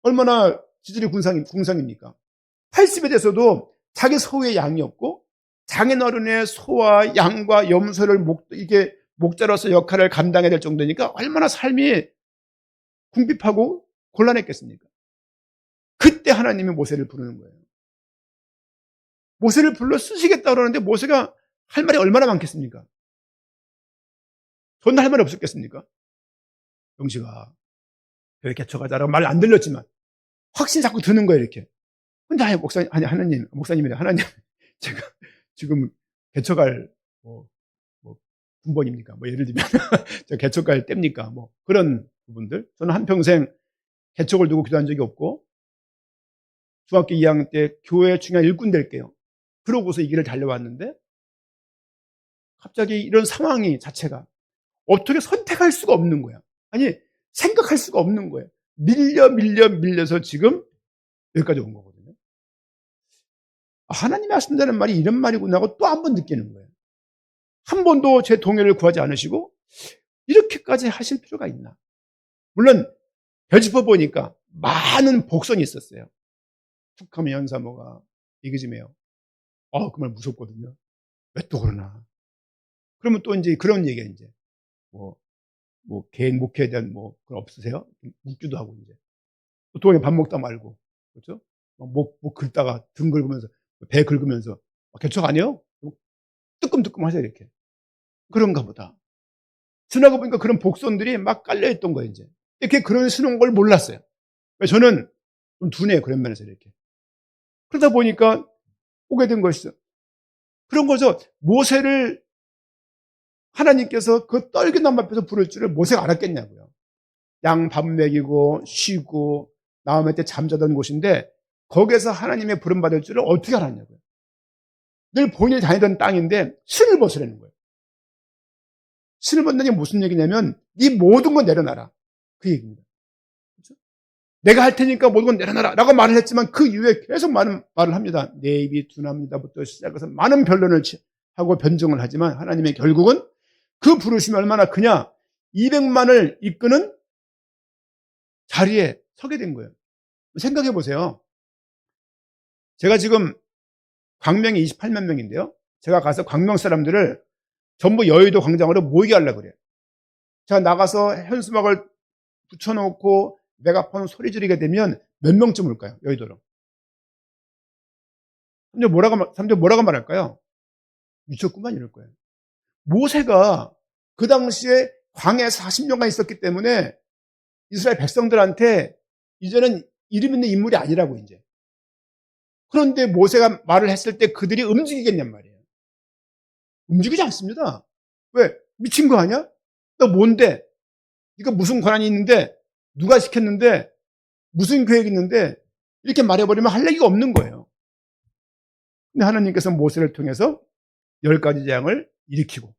얼마나 지질이 궁상입니까? 80에 돼서도 자기 소유의 양이 없고 장인어른의 소와 양과 염소를 이게 목자로서 역할을 감당해야 될 정도니까 얼마나 삶이 궁핍하고 곤란했겠습니까? 그때 하나님이 모세를 부르는 거예요. 모세를 불러 쓰시겠다 그러는데 모세가 할 말이 얼마나 많겠습니까? 저는 할 말이 없었겠습니까? 영식아, 교회 개척하자라고 말 안 들렸지만 확신이 자꾸 드는 거예요, 이렇게. 근데 목사님이래. 하나님, 제가 지금 개척할 군번입니까? 예를 들면, 제가 개척할 때입니까? 그런 부분들. 저는 한평생 개척을 두고 기도한 적이 없고, 중학교 2학년 때 교회 중요한 일꾼 될게요. 그러고서 이 길을 달려왔는데, 갑자기 이런 상황이 자체가 어떻게 선택할 수가 없는 거야. 아니, 생각할 수가 없는 거예요. 밀려서 지금 여기까지 온 거거든요. 하나님이 하신다는 말이 이런 말이구나 하고 또 한 번 느끼는 거예요. 한 번도 제 동의를 구하지 않으시고 이렇게까지 하실 필요가 있나. 물론 벼짚어 보니까 많은 복선이 있었어요. 툭 하면 연사모가 이그지매요. 그 말 무섭거든요. 왜 또 그러나. 그러면 또 이제 그런 얘기가 이제 개인 목회에 대한 그건 없으세요? 묻기도 하고 이제 동네 밥 먹다 말고 그렇죠? 목 긁다가 등 긁으면서 배 긁으면서 개척 아니에요? 뜨끔뜨끔 하세요 이렇게. 그런가 보다. 지나가 보니까 그런 복선들이 막 깔려있던 거예요 이제. 이렇게 그런 신은 걸 몰랐어요. 저는 좀 둔해요 그런 면에서 이렇게. 그러다 보니까 오게 된 것이죠. 그런 거죠. 모세를 하나님께서 그 떨기나무 앞에서 부를 줄을 모세가 알았겠냐고요. 양 밥 먹이고 쉬고 나음의 때 잠자던 곳인데 거기에서 하나님의 부름 받을 줄을 어떻게 알았냐고요. 늘 본인이 다니던 땅인데 신을 벗으라는 거예요. 신을 벗는 게 무슨 얘기냐면 네 모든 건 내려놔라. 그 얘기입니다. 그렇죠? 내가 할 테니까 모든 건 내려놔라 라고 말을 했지만 그 이후에 계속 많은 말을 합니다. 내 입이 둔합니다부터 시작해서 많은 변론을 하고 변증을 하지만 하나님의 결국은 그 부르심이 얼마나 크냐 200만을 이끄는 자리에 서게 된 거예요. 생각해 보세요. 제가 지금 광명이 28만 명인데요. 제가 가서 광명 사람들을 전부 여의도 광장으로 모이게 하려고 그래요. 제가 나가서 현수막을 붙여놓고 메가폰 소리 지르게 되면 몇 명쯤 올까요? 여의도로. 사람들 뭐라고 말할까요? 미쳤구만 이럴 거예요. 모세가 그 당시에 광야에 40년간 있었기 때문에 이스라엘 백성들한테 이제는 이름 있는 인물이 아니라고 이제. 그런데 모세가 말을 했을 때 그들이 움직이겠냔 말이에요. 움직이지 않습니다. 왜? 미친 거 아니야? 너 뭔데? 네가 무슨 권한이 있는데? 누가 시켰는데? 무슨 계획이 있는데? 이렇게 말해버리면 할 얘기가 없는 거예요. 근데 하나님께서 모세를 통해서 10가지 재앙을 일으키고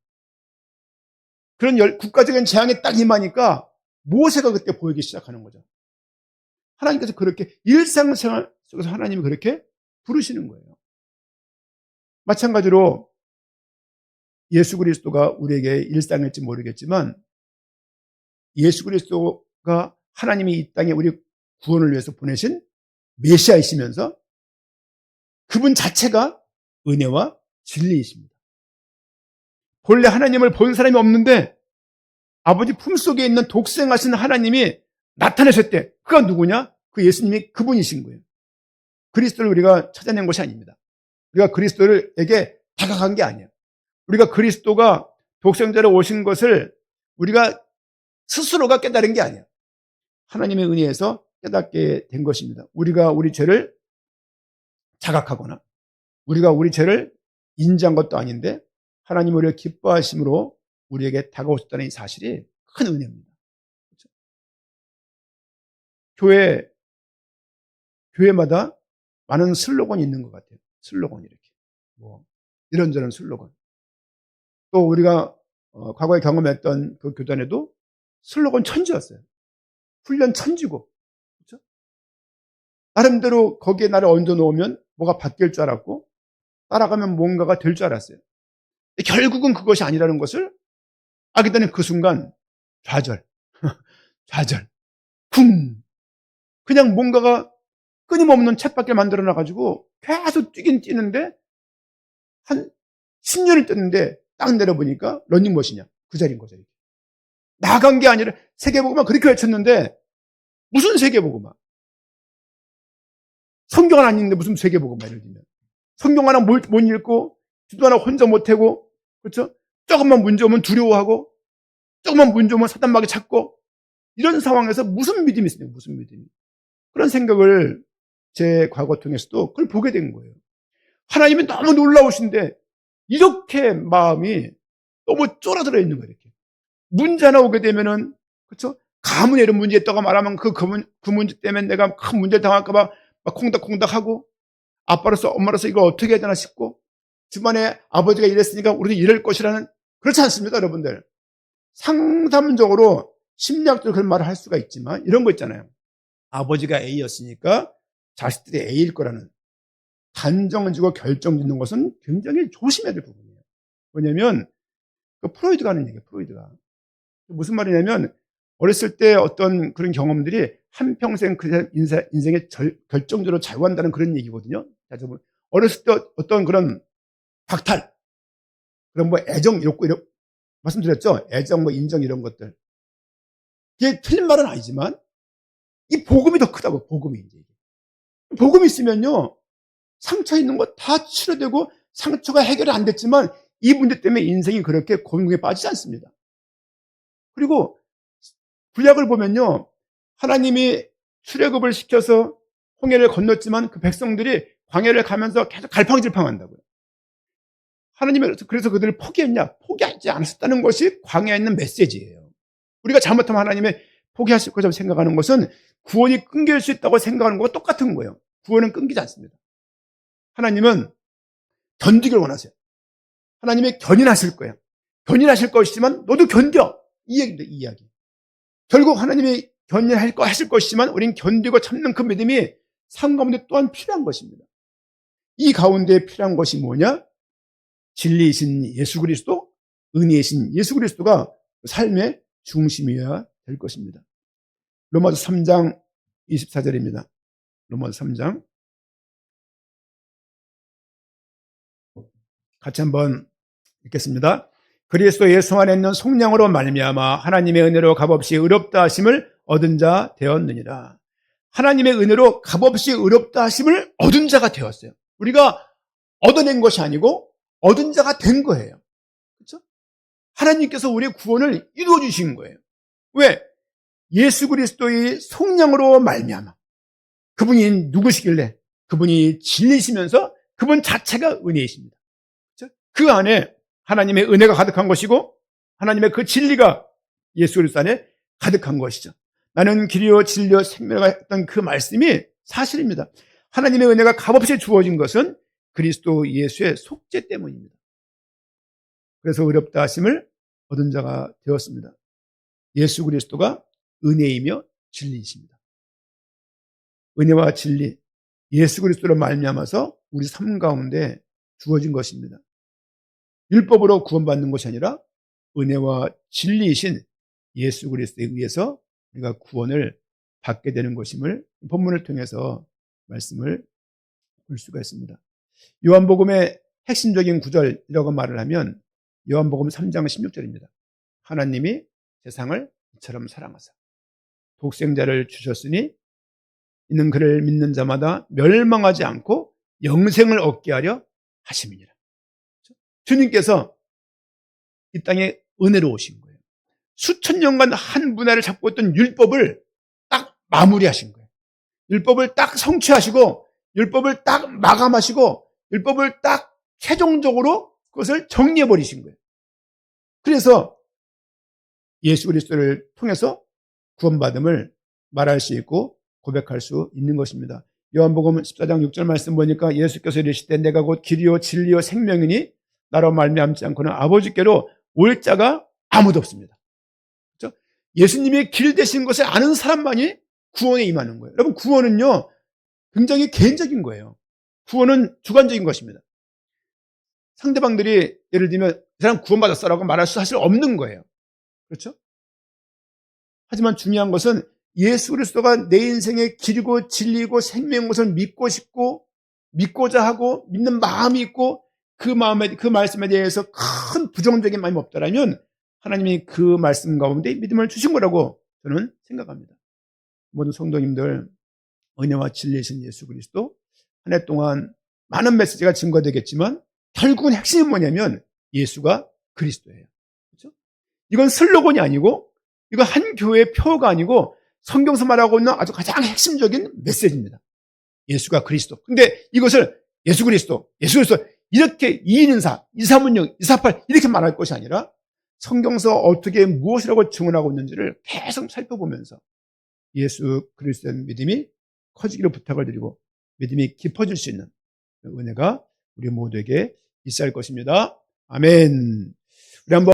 그런 국가적인 재앙이 딱 임하니까 모세가 그때 보이기 시작하는 거죠. 하나님께서 그렇게 일상생활 속에서 하나님이 그렇게 부르시는 거예요. 마찬가지로 예수 그리스도가 우리에게 일상일지 모르겠지만 예수 그리스도가 하나님이 이 땅에 우리 구원을 위해서 보내신 메시아이시면서 그분 자체가 은혜와 진리이십니다. 본래 하나님을 본 사람이 없는데 아버지 품속에 있는 독생하신 하나님이 나타나셨대. 그가 누구냐? 그 예수님이 그분이신 거예요. 그리스도를 우리가 찾아낸 것이 아닙니다. 우리가 그리스도에게 다가간 게 아니에요. 우리가 그리스도가 독생자로 오신 것을 우리가 스스로가 깨달은 게 아니에요. 하나님의 은혜에서 깨닫게 된 것입니다. 우리가 우리 죄를 자각하거나 우리가 우리 죄를 인지한 것도 아닌데 하나님 우리를 기뻐하심으로 우리에게 다가오셨다는 이 사실이 큰 은혜입니다. 그렇죠? 교회마다 많은 슬로건이 있는 것 같아요. 슬로건 이렇게 이런저런 슬로건. 또 우리가 과거에 경험했던 그 교단에도 슬로건 천지였어요. 훈련 천지고, 그렇죠? 나름대로 거기에 나를 얹어 놓으면 뭐가 바뀔 줄 알았고 따라가면 뭔가가 될 줄 알았어요. 결국은 그것이 아니라는 것을 알게 되는 그 순간 좌절, 좌절, 쿵. 그냥 뭔가가 끊임없는 챗밖에 만들어 놔가지고 계속 뛰긴 뛰는데 한 10년을 뛰는데 딱 내려보니까 러닝머신이야. 그 자리인 거죠. 나간 게 아니라 세계복음화 그렇게 외쳤는데 무슨 세계복음화? 성경 하나 안 읽는데 무슨 세계복음화 예를 들면 성경 하나 못 읽고 기도 하나 혼자 못하고 그렇죠? 조금만 문제 오면 두려워하고 조금만 문제 오면 사단마귀 찾고 이런 상황에서 무슨 믿음이 있어요? 무슨 믿음이? 그런 생각을 제 과거 통해서도 그걸 보게 된 거예요. 하나님이 너무 놀라우신데 이렇게 마음이 너무 쫄아들어 있는 거예요. 이렇게. 문제 하나 오게 되면은 그렇죠? 가문에 이런 문제 있다고 말하면 그 문제 때문에 내가 큰 문제를 당할까봐 막 콩닥콩닥하고 아빠로서 엄마로서 이걸 어떻게 해야 되나 싶고 집안에 아버지가 이랬으니까 우리도 이럴 것이라는 그렇지 않습니다, 여러분들. 상담적으로 심리학적으로 그런 말을 할 수가 있지만 이런 거 있잖아요. 아버지가 A였으니까 자식들이 A일 거라는 단정지고 결정짓는 것은 굉장히 조심해야 될 부분이에요. 왜냐하면 프로이드가 하는 얘기예요. 프로이드가 무슨 말이냐면 어렸을 때 어떤 그런 경험들이 한평생 그 인생에 결정적으로 좌우한다는 그런 얘기거든요. 어렸을 때 어떤 그런 박탈, 그런 뭐 애정, 이런 말씀드렸죠. 애정, 뭐 인정 이런 것들. 이게 틀린 말은 아니지만 이 복음이 더 크다고. 복음이 이제 복음이 있으면요 상처 있는 거 다 치료되고 상처가 해결이 안 됐지만 이 문제 때문에 인생이 그렇게 고민에 빠지지 않습니다. 그리고 구약을 보면요 하나님이 출애굽을 시켜서 홍해를 건넜지만 그 백성들이 광야를 가면서 계속 갈팡질팡한다고요. 하나님이 그래서 그들을 포기했냐? 포기하지 않았다는 것이 광야에 있는 메시지예요. 우리가 잘못하면 하나님의 포기하실 것이라고 생각하는 것은 구원이 끊길 수 있다고 생각하는 것과 똑같은 거예요. 구원은 끊기지 않습니다. 하나님은 견디기를 원하세요. 하나님이 견인하실 거예요. 견인하실 것이지만 너도 견뎌. 이 얘기입니다. 이 이야기. 결국 하나님이 하실 것이지만 우리는 견디고 참는 그 믿음이 삶 가운데 또한 필요한 것입니다. 이 가운데 필요한 것이 뭐냐? 진리이신 예수 그리스도, 은혜이신 예수 그리스도가 삶의 중심이어야 될 것입니다. 로마서 3장 24절입니다. 로마서 3장 같이 한번 읽겠습니다. 그리스도 예수 안에 있는 속량으로 말미암아 하나님의 은혜로 값없이 의롭다 하심을 얻은 자 되었느니라. 하나님의 은혜로 값없이 의롭다 하심을 얻은 자가 되었어요. 우리가 얻어낸 것이 아니고 얻은 자가 된 거예요. 그렇죠? 하나님께서 우리의 구원을 이루어 주신 거예요. 왜? 예수 그리스도의 속량으로 말미암아. 그분이 누구시길래? 그분이 진리시면서 그분 자체가 은혜이십니다. 그렇죠? 그 안에 하나님의 은혜가 가득한 것이고 하나님의 그 진리가 예수 그리스도 안에 가득한 것이죠. 나는 길이요 진리요 생명이라 했던 그 말씀이 사실입니다. 하나님의 은혜가 값없이 주어진 것은 그리스도 예수의 속죄 때문입니다. 그래서 의롭다 하심을 얻은 자가 되었습니다. 예수 그리스도가 은혜이며 진리이십니다. 은혜와 진리, 예수 그리스도로 말미암아서 우리 삶 가운데 주어진 것입니다. 율법으로 구원받는 것이 아니라 은혜와 진리이신 예수 그리스도에 의해서 우리가 구원을 받게 되는 것임을 본문을 통해서 말씀을 볼 수가 있습니다. 요한복음의 핵심적인 구절이라고 말을 하면 요한복음 3장 16절입니다. 하나님이 세상을 이처럼 사랑하사 독생자를 주셨으니 이는 그를 믿는 자마다 멸망하지 않고 영생을 얻게 하려 하심이니라. 주님께서 이 땅에 은혜로 오신 거예요. 수천 년간 한 분야를 잡고 있던 율법을 딱 마무리하신 거예요. 율법을 딱 성취하시고 율법을 딱 마감하시고 율법을 딱 최종적으로 그것을 정리해 버리신 거예요. 그래서 예수 그리스도를 통해서 구원받음을 말할 수 있고 고백할 수 있는 것입니다. 요한복음 14장 6절 말씀 보니까 예수께서 이르시되 내가 곧 길이요 진리요 생명이니 나로 말미암지 않고는 아버지께로 올 자가 아무도 없습니다. 그렇죠? 예수님이 길 되신 것을 아는 사람만이 구원에 임하는 거예요. 여러분 구원은요 굉장히 개인적인 거예요. 구원은 주관적인 것입니다. 상대방들이 예를 들면 이 사람 구원받았어라고 말할 수 사실 없는 거예요. 그렇죠? 하지만 중요한 것은 예수 그리스도가 내 인생의 길이고 진리고 생명인 것을 믿고 싶고 믿고자 하고 믿는 마음이 있고 그 말씀에 대해서 큰 부정적인 마음이 없다라면 하나님이 그 말씀 가운데 믿음을 주신 거라고 저는 생각합니다. 모든 성도님들 은혜와 진리이신 예수 그리스도 한 해 동안 많은 메시지가 증거되겠지만 결국은 핵심은 뭐냐면 예수가 그리스도예요. 그렇죠? 이건 슬로건이 아니고 이건 한 교회의 표가 아니고 성경에서 말하고 있는 아주 가장 핵심적인 메시지입니다. 예수가 그리스도. 근데 이것을 예수 그리스도 이렇게 2인인사, 236, 248 이렇게 말할 것이 아니라 성경에서 어떻게 무엇이라고 증언하고 있는지를 계속 살펴보면서 예수 그리스도의 믿음이 커지기를 부탁을 드리고 믿음이 깊어질 수 있는 은혜가 우리 모두에게 있어야 할 것입니다. 아멘. 우리 한번